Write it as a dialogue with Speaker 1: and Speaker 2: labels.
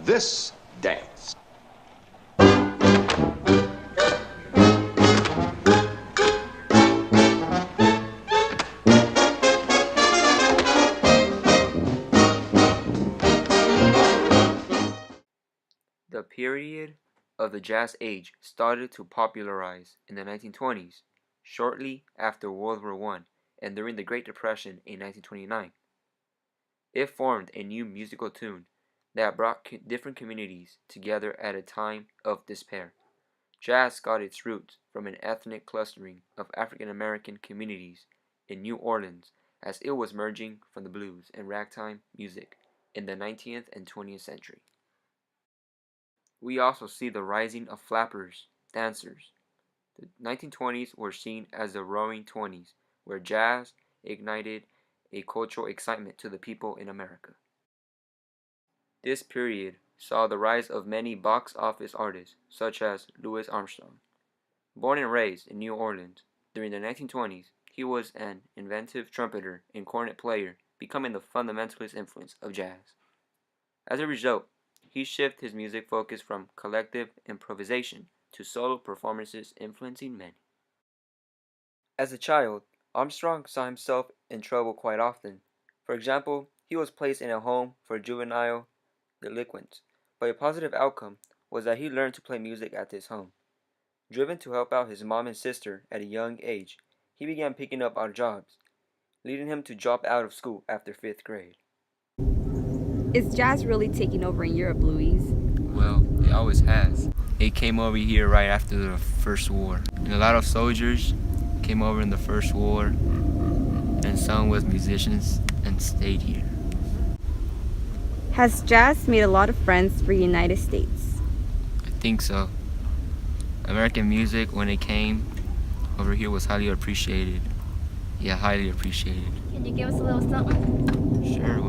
Speaker 1: this dance.
Speaker 2: The period of the jazz age started to popularize in the 1920s, shortly after World War I and during the Great Depression in 1929. It formed a new musical tune that brought different communities together at a time of despair. Jazz got its roots from an ethnic clustering of African American communities in New Orleans as it was merging from the blues and ragtime music in the 19th and 20th century. We also see the rising of flappers, dancers. The 1920s were seen as the Roaring Twenties, where jazz ignited a cultural excitement to the people in America. This period saw the rise of many box office artists, such as Louis Armstrong. Born and raised in New Orleans, during the 1920s, he was an inventive trumpeter and cornet player, becoming the fundamentalist influence of jazz. As a result, he shifted his music focus from collective improvisation to solo performances influencing many. As a child, Armstrong saw himself in trouble quite often. For example, he was placed in a home for juvenile delinquents, but a positive outcome was that he learned to play music at this home. Driven to help out his mom and sister at a young age, he began picking up odd jobs, leading him to drop out of school after 5th grade.
Speaker 3: Is jazz really taking over in Europe, Louise?
Speaker 2: Well, it always has. It came over here right after the First War. And a lot of soldiers came over in the First War, and some was musicians and stayed here.
Speaker 3: Has jazz made a lot of friends for the United States?
Speaker 2: I think so. American music, when it came over here, was highly appreciated. Yeah, highly appreciated.
Speaker 3: Can you give us a little something?
Speaker 2: Sure.